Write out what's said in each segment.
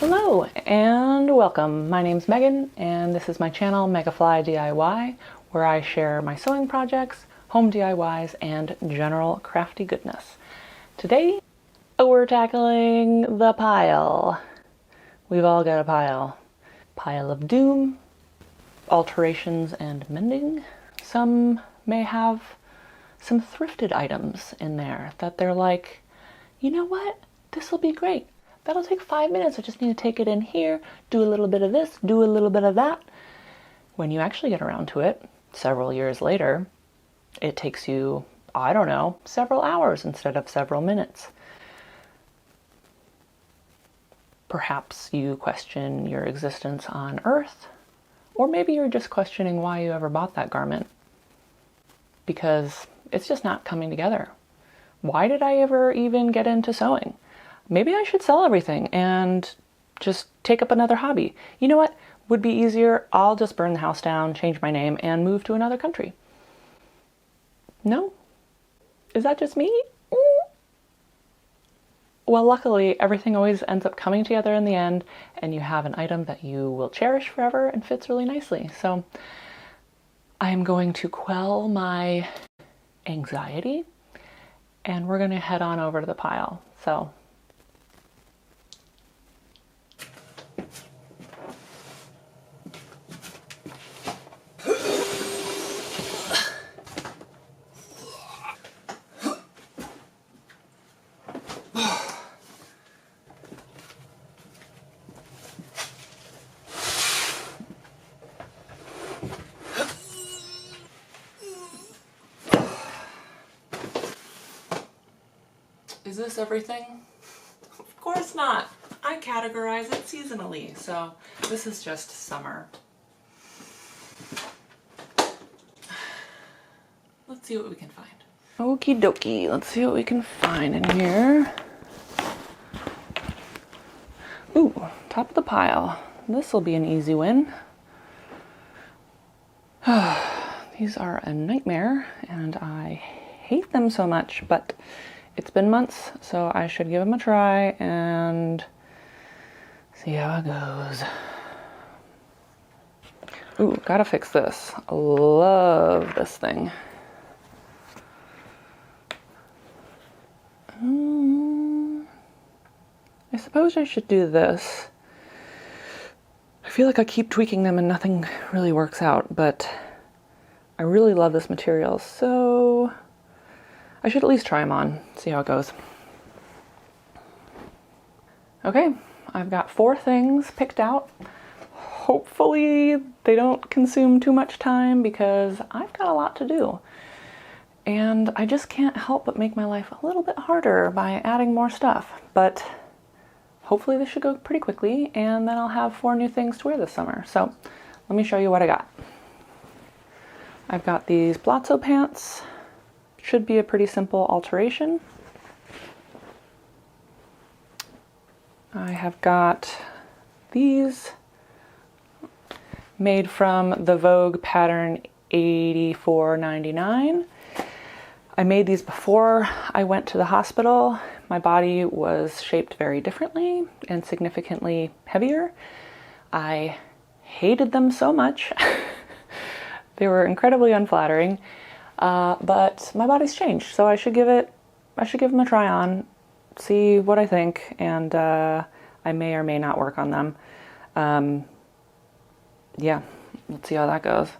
Hello and welcome. My name's Megan and this is my channel Megafly DIY, where I share my sewing projects, home DIYs, and general crafty goodness. Today we're tackling the pile. We've all got a pile. Pile of doom, alterations and mending. Some may have some thrifted items in there that they're like, you know what, this will be great. That'll take 5 minutes. I just need to take it in here, do a little bit of this, do a little bit of that. When you actually get around to it, several years later, it takes you, I don't know, several hours instead of several minutes. Perhaps you question your existence on Earth, or maybe you're just questioning why you ever bought that garment, because it's just not coming together. Why did I ever even get into sewing? Maybe I should sell everything and just take up another hobby. You know what would be easier? I'll just burn the house down, change my name, and move to another country. No? Is that just me? Well, luckily, everything always ends up coming together in the end, and you have an item that you will cherish forever and fits really nicely. So I am going to quell my anxiety, and we're going to head on over to the pile. So is this everything? Of course not. I categorize it seasonally, so this is just summer. Let's see what we can find. Okie dokie, let's see what we can find in here. Ooh, top of the pile. This will be an easy win. These are a nightmare, and I hate them so much, but it's been months, so I should give them a try and see how it goes. Ooh, gotta fix this. Love this thing. I suppose I should do this. I feel like I keep tweaking them and nothing really works out, but I really love this material, so I should at least try them on, see how it goes. Okay, I've got 4 things picked out. Hopefully they don't consume too much time because I've got a lot to do. And I just can't help but make my life a little bit harder by adding more stuff. But hopefully this should go pretty quickly, and then I'll have 4 new things to wear this summer. So let me show you what I got. I've got these palazzo pants. Should be a pretty simple alteration. I have got these made from the Vogue pattern 84.99. I made these before I went to the hospital. My body was shaped very differently and significantly heavier. I hated them so much. They were incredibly unflattering. But my body's changed, so I should give them a try on, see what I think, and I may or may not work on them. Yeah, let's see how that goes.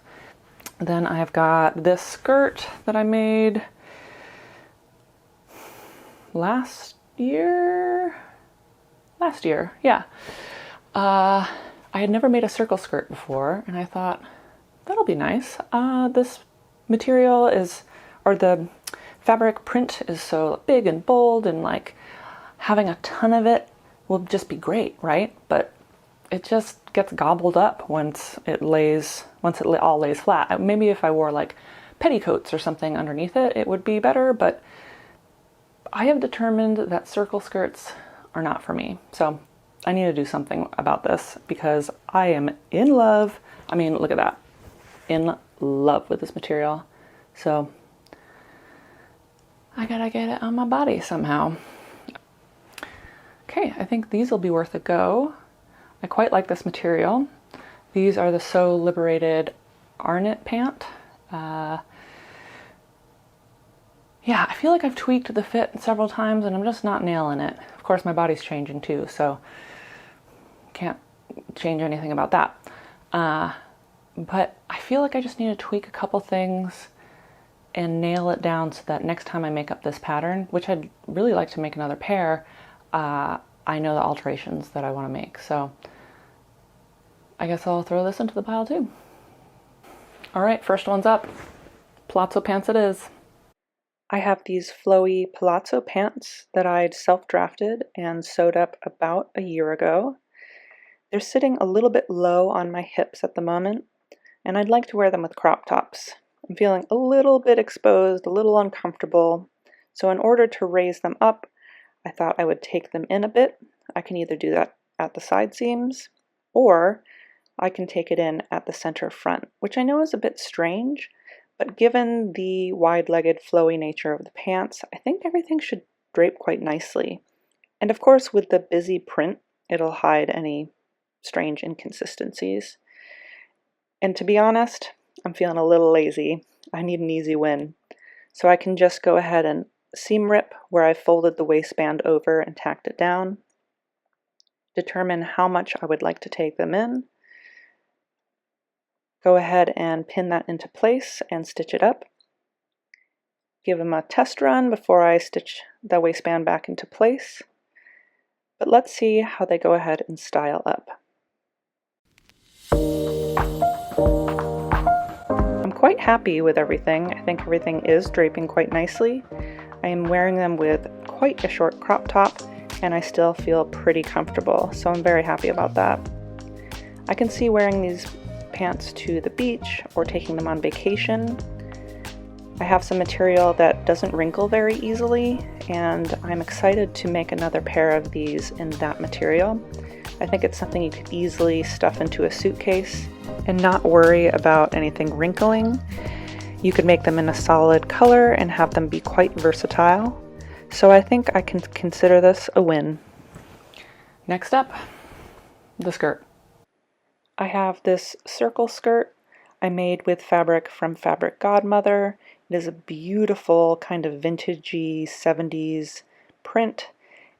Then I've got this skirt that I made last year, yeah. I had never made a circle skirt before, and I thought, that'll be nice. This material is, or the fabric print is so big and bold, and like having a ton of it will just be great, right? But it just gets gobbled up once it all lays flat. Maybe if I wore like petticoats or something underneath it, it would be better, but I have determined that circle skirts are not for me. So I need to do something about this because I am in love. I mean, look at that. In love with this material. So I gotta get it on my body somehow. Okay, I think these will be worth a go. I quite like this material. These are the So Liberated Arenite pant. Yeah, I feel like I've tweaked the fit several times and I'm just not nailing it. Of course, my body's changing too, so can't change anything about that. But I feel like I just need to tweak a couple things and nail it down so that next time I make up this pattern, which I'd really like to make another pair, I know the alterations that I want to make. So I guess I'll throw this into the pile too. All right, first one's up. Palazzo pants it is. I have these flowy palazzo pants that I'd self-drafted and sewed up about a year ago. They're sitting a little bit low on my hips at the moment, and I'd like to wear them with crop tops. I'm feeling a little bit exposed, a little uncomfortable, so in order to raise them up, I thought I would take them in a bit. I can either do that at the side seams, or I can take it in at the center front, which I know is a bit strange, but given the wide-legged flowy nature of the pants, I think everything should drape quite nicely. And of course, with the busy print, it'll hide any strange inconsistencies. And to be honest, I'm feeling a little lazy. I need an easy win. So I can just go ahead and seam rip where I folded the waistband over and tacked it down, determine how much I would like to take them in, go ahead and pin that into place and stitch it up. Give them a test run before I stitch the waistband back into place. But let's see how they go ahead and style up. I'm quite happy with everything. I think everything is draping quite nicely. I am wearing them with quite a short crop top and I still feel pretty comfortable, so I'm very happy about that. I can see wearing these pants to the beach or taking them on vacation. I have some material that doesn't wrinkle very easily, and I'm excited to make another pair of these in that material. I think it's something you could easily stuff into a suitcase and not worry about anything wrinkling. You could make them in a solid color and have them be quite versatile. So I think I can consider this a win. Next up, the skirt. I have this circle skirt I made with fabric from Fabric Godmother. It is a beautiful kind of vintagey 70s print,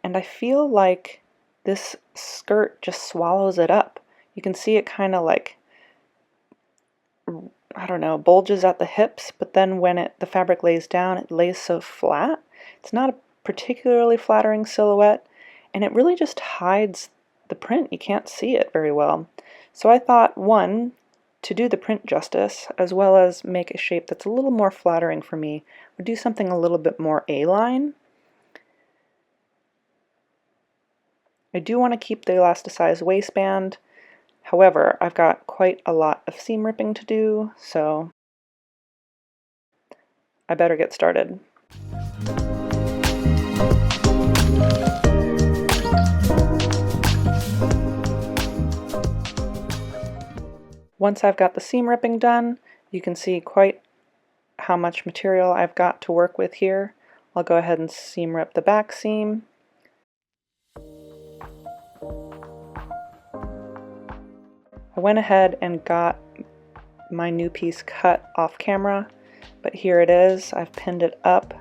and I feel like this skirt just swallows it up. You can see it kind of like, I don't know, bulges at the hips, but then when the fabric lays down, it lays so flat. It's not a particularly flattering silhouette, and it really just hides the print. You can't see it very well. So I thought, one, to do the print justice, as well as make a shape that's a little more flattering for me, would do something a little bit more A-line. I do want to keep the elasticized waistband. However, I've got quite a lot of seam ripping to do, so I better get started. Once I've got the seam ripping done, you can see quite how much material I've got to work with here. I'll go ahead and seam rip the back seam. I went ahead and got my new piece cut off camera, but here it is. I've pinned it up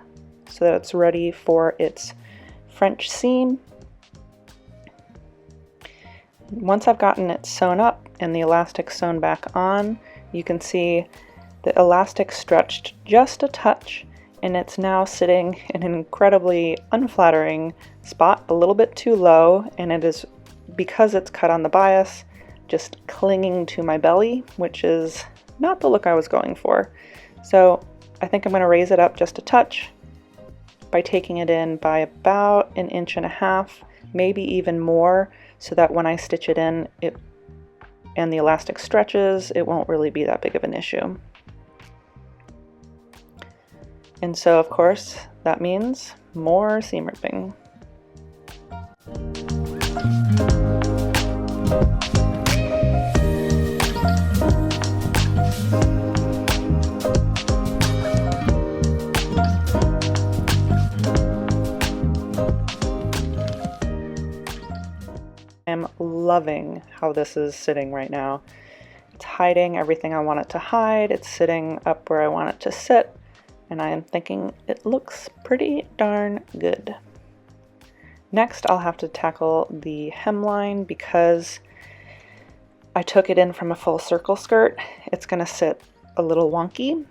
so that it's ready for its French seam. Once I've gotten it sewn up and the elastic sewn back on, you can see the elastic stretched just a touch, and it's now sitting in an incredibly unflattering spot, a little bit too low, and it is, because it's cut on the bias, just clinging to my belly, which is not the look I was going for. So I think I'm going to raise it up just a touch by taking it in by about 1.5 inches, maybe even more, so that when I stitch it in and the elastic stretches, it won't really be that big of an issue. And so, of course, that means more seam ripping. I'm loving how this is sitting right now. It's hiding everything I want it to hide. It's sitting up where I want it to sit. And I am thinking it looks pretty darn good. Next, I'll have to tackle the hemline because I took it in from a full circle skirt. It's going to sit a little wonky.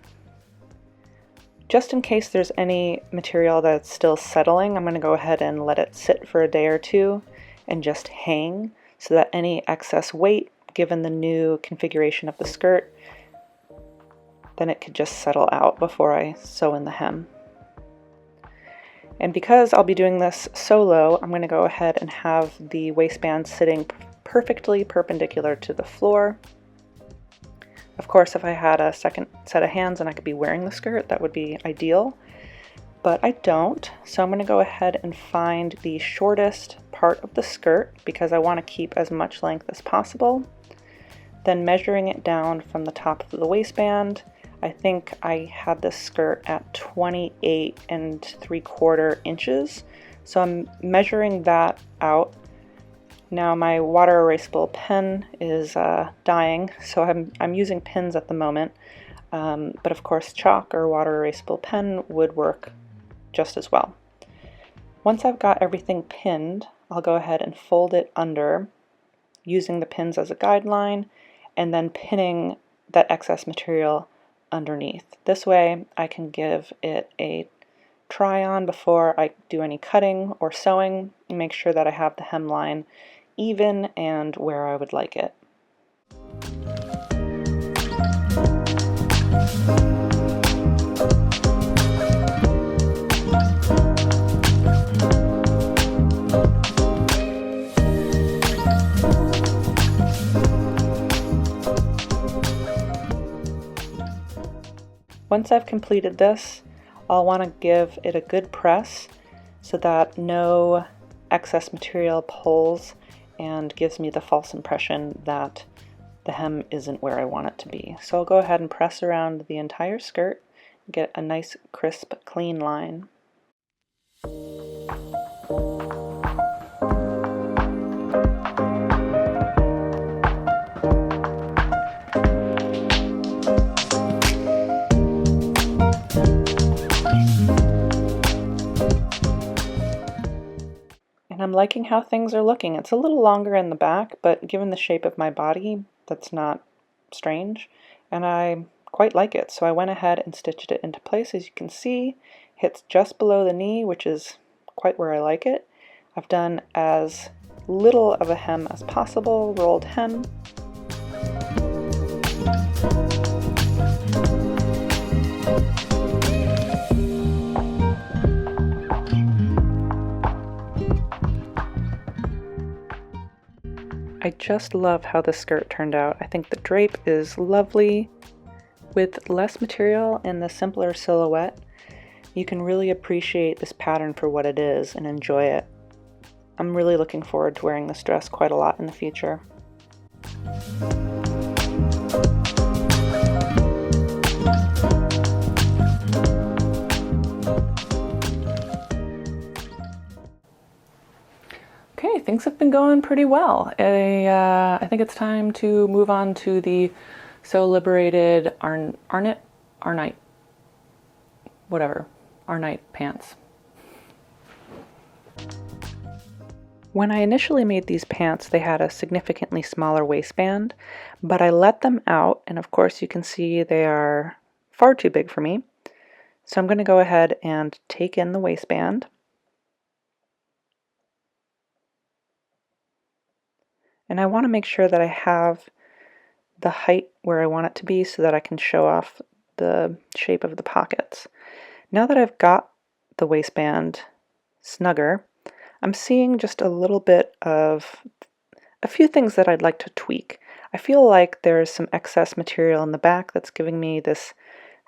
Just in case there's any material that's still settling, I'm going to go ahead and let it sit for a day or two and just hang so that any excess weight, given the new configuration of the skirt, then it could just settle out before I sew in the hem. And because I'll be doing this solo, I'm going to go ahead and have the waistband sitting perfectly perpendicular to the floor. Of course, if I had a second set of hands and I could be wearing the skirt, that would be ideal, but I don't. So I'm going to go ahead and find the shortest part of the skirt because I want to keep as much length as possible. Then measuring it down from the top of the waistband, I think I had this skirt at 28 3/4 inches. So I'm measuring that out. Now my water erasable pen is dying, so I'm using pins at the moment, but of course chalk or water erasable pen would work just as well. Once I've got everything pinned, I'll go ahead and fold it under, using the pins as a guideline, and then pinning that excess material underneath. This way I can give it a try on before I do any cutting or sewing and make sure that I have the hemline even and where I would like it. Once I've completed this, I'll want to give it a good press so that no excess material pulls and gives me the false impression that the hem isn't where I want it to be. So I'll go ahead and press around the entire skirt, get a nice crisp, clean line. I'm liking how things are looking. It's a little longer in the back, but given the shape of my body, that's not strange, and I quite like it. So I went ahead and stitched it into place. As you can see, hits just below the knee, which is quite where I like it. I've done as little of a hem as possible, rolled hem. I just love how the skirt turned out. I think the drape is lovely. With less material and the simpler silhouette, you can really appreciate this pattern for what it is and enjoy it. I'm really looking forward to wearing this dress quite a lot in the future. Okay, things have been going pretty well. I think it's time to move on to the Liberated Arenite, whatever, Arnite pants. When I initially made these pants, they had a significantly smaller waistband, but I let them out, and of course you can see they are far too big for me. So I'm going to go ahead and take in the waistband. And I want to make sure that I have the height where I want it to be so that I can show off the shape of the pockets. Now that I've got the waistband snugger, I'm seeing just a little bit of a few things that I'd like to tweak. I feel like there's some excess material in the back that's giving me this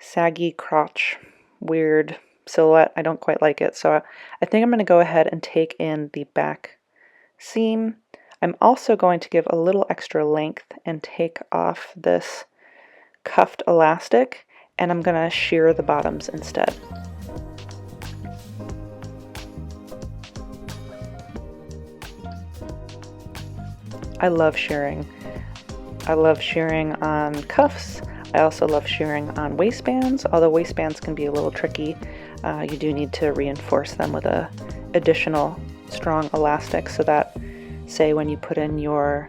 saggy crotch, weird silhouette. I don't quite like it, so I think I'm going to go ahead and take in the back seam. I'm also going to give a little extra length and take off this cuffed elastic, and I'm going to shear the bottoms instead. I love shearing. I love shearing on cuffs. I also love shearing on waistbands, although waistbands can be a little tricky. You do need to reinforce them with a additional strong elastic so that, say, when you put in your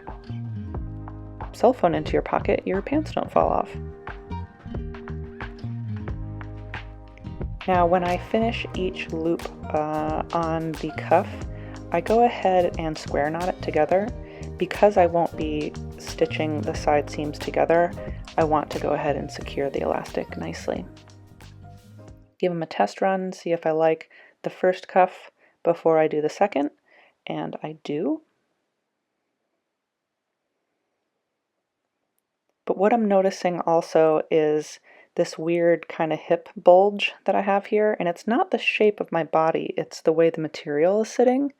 cell phone into your pocket, your pants don't fall off. Now when I finish each loop on the cuff, I go ahead and square knot it together. Because I won't be stitching the side seams together, I want to go ahead and secure the elastic nicely. Give them a test run, see if I like the first cuff before I do the second, and I do. But what I'm noticing also is this weird kind of hip bulge that I have here, and it's not the shape of my body, it's the way the material is sitting.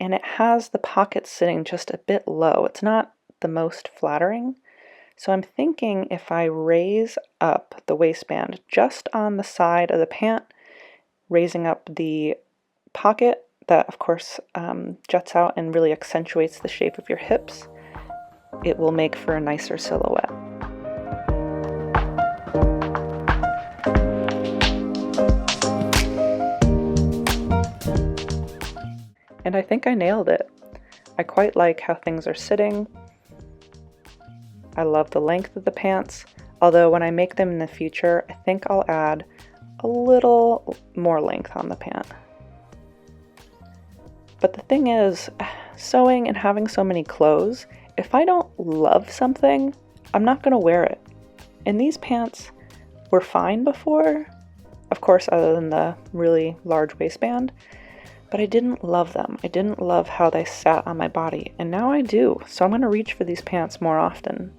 And it has the pocket sitting just a bit low. It's not the most flattering. So I'm thinking if I raise up the waistband just on the side of the pant, raising up the pocket, that of course juts out and really accentuates the shape of your hips, it will make for a nicer silhouette. And I think I nailed it. I quite like how things are sitting. I love the length of the pants, although when I make them in the future, I think I'll add a little more length on the pant. But the thing is, sewing and having so many clothes, if I don't love something, I'm not gonna wear it. And these pants were fine before, of course, other than the really large waistband, but I didn't love them. I didn't love how they sat on my body, and now I do, so I'm going to reach for these pants more often.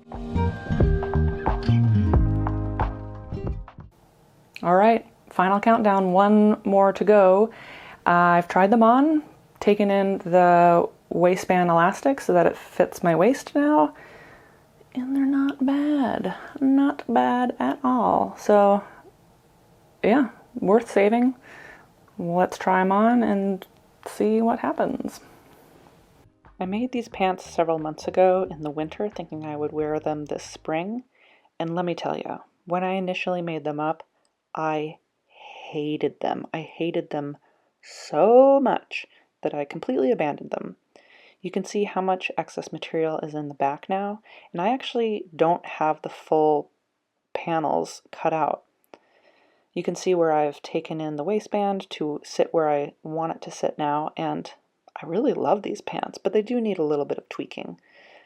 All right, final countdown, one more to go. I've tried them on, taken in the waistband elastic so that it fits my waist now, and they're not bad at all. So yeah, worth saving. Let's try them on and see what happens. I made these pants several months ago in the winter thinking I would wear them this spring, and let me tell you, when I initially made them up, I hated them. I hated them so much that I completely abandoned them. You can see how much excess material is in the back now, and I actually don't have the full panels cut out. You can see where I've taken in the waistband to sit where I want it to sit now, and I really love these pants, but they do need a little bit of tweaking.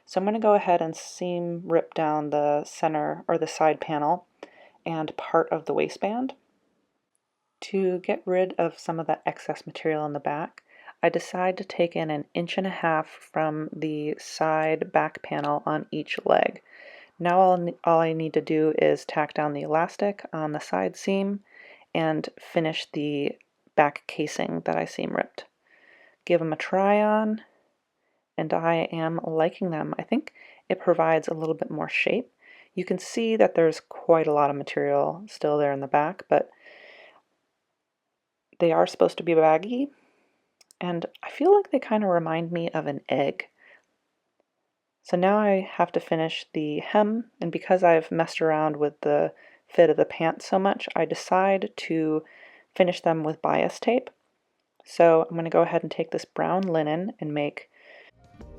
So I'm going to go ahead and seam rip down the center or the side panel and part of the waistband. To get rid of some of that excess material in the back, I decide to take in 1.5 inches from the side back panel on each leg. Now all I need to do is tack down the elastic on the side seam and finish the back casing that I seam ripped. Give them a try on, and I am liking them. I think it provides a little bit more shape. You can see that there's quite a lot of material still there in the back, but they are supposed to be baggy, and I feel like they kind of remind me of an egg. So now I have to finish the hem, and because I've messed around with the fit of the pants so much, I decide to finish them with bias tape. So I'm going to go ahead and take this brown linen and make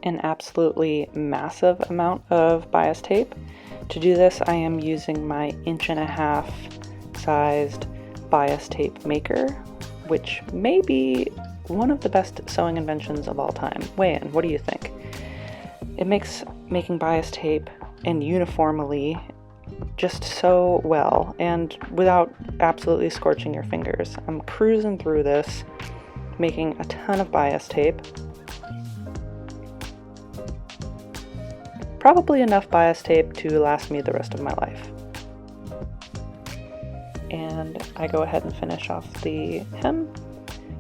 an absolutely massive amount of bias tape. To do this, I am using my 1.5 inch sized bias tape maker, which may be one of the best sewing inventions of all time. Weigh in, what do you think? It makes making bias tape and uniformly just so well and without absolutely scorching your fingers. I'm cruising through this, making a ton of bias tape. Probably enough bias tape to last me the rest of my life. And I go ahead and finish off the hem,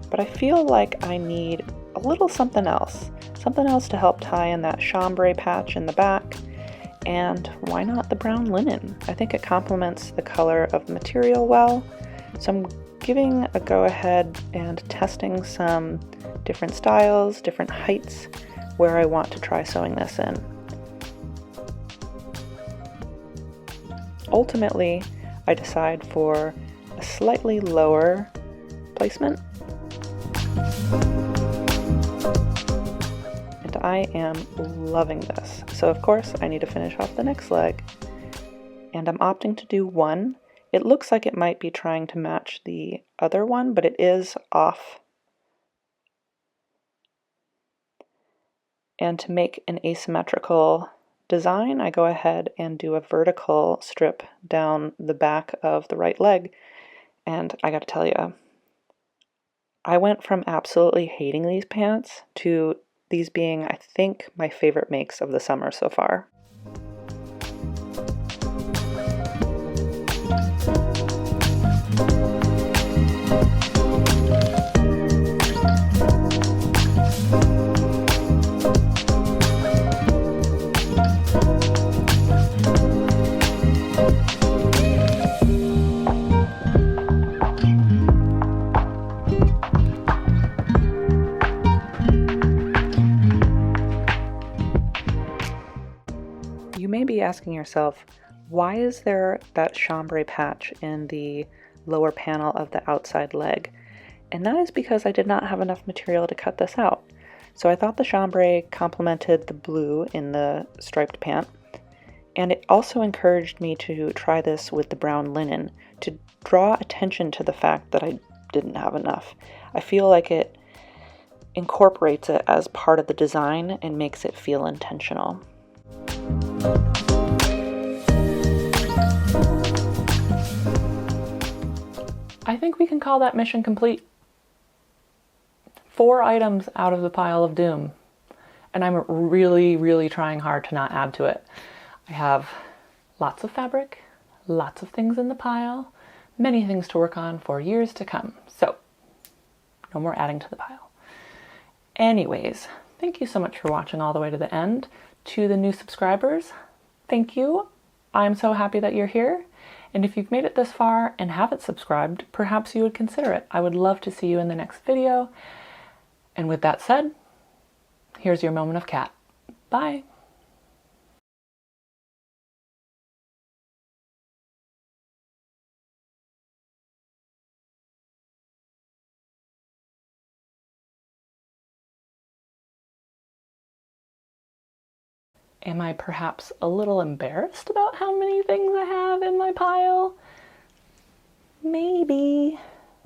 but I feel like I need a little something else to help tie in that chambray patch in the back, and why not the brown linen? I think it complements the color of the material well, so I'm giving a go ahead and testing some different styles, different heights where I want to try sewing this in. Ultimately, I decide for a slightly lower placement. And I am loving this. So of course I need to finish off the next leg. And I'm opting to do one. It looks like it might be trying to match the other one, but it is off. And to make an asymmetrical design, I go ahead and do a vertical strip down the back of the right leg. And I gotta tell you, I went from absolutely hating these pants to these being, I think, my favorite makes of the summer so far. You may be asking yourself, why is there that chambray patch in the lower panel of the outside leg? And that is because I did not have enough material to cut this out. So I thought the chambray complemented the blue in the striped pant, and it also encouraged me to try this with the brown linen to draw attention to the fact that I didn't have enough. I feel like it incorporates it as part of the design and makes it feel intentional. I think we can call that mission complete. 4 items out of the pile of doom. And I'm really trying hard to not add to it. I have lots of fabric, lots of things in the pile, many things to work on for years to come. So, no more adding to the pile. Anyways, thank you so much for watching all the way to the end. To the new subscribers, thank you. I'm so happy that you're here. And if you've made it this far and haven't subscribed, perhaps you would consider it. I would love to see you in the next video. And with that said, here's your moment of cat. Bye. Am I perhaps a little embarrassed about how many things I have in my pile? Maybe.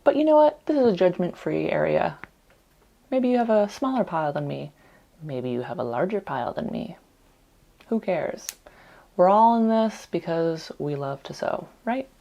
But you know what? This is a judgment-free area. Maybe you have a smaller pile than me. Maybe you have a larger pile than me. Who cares? We're all in this because we love to sew, right?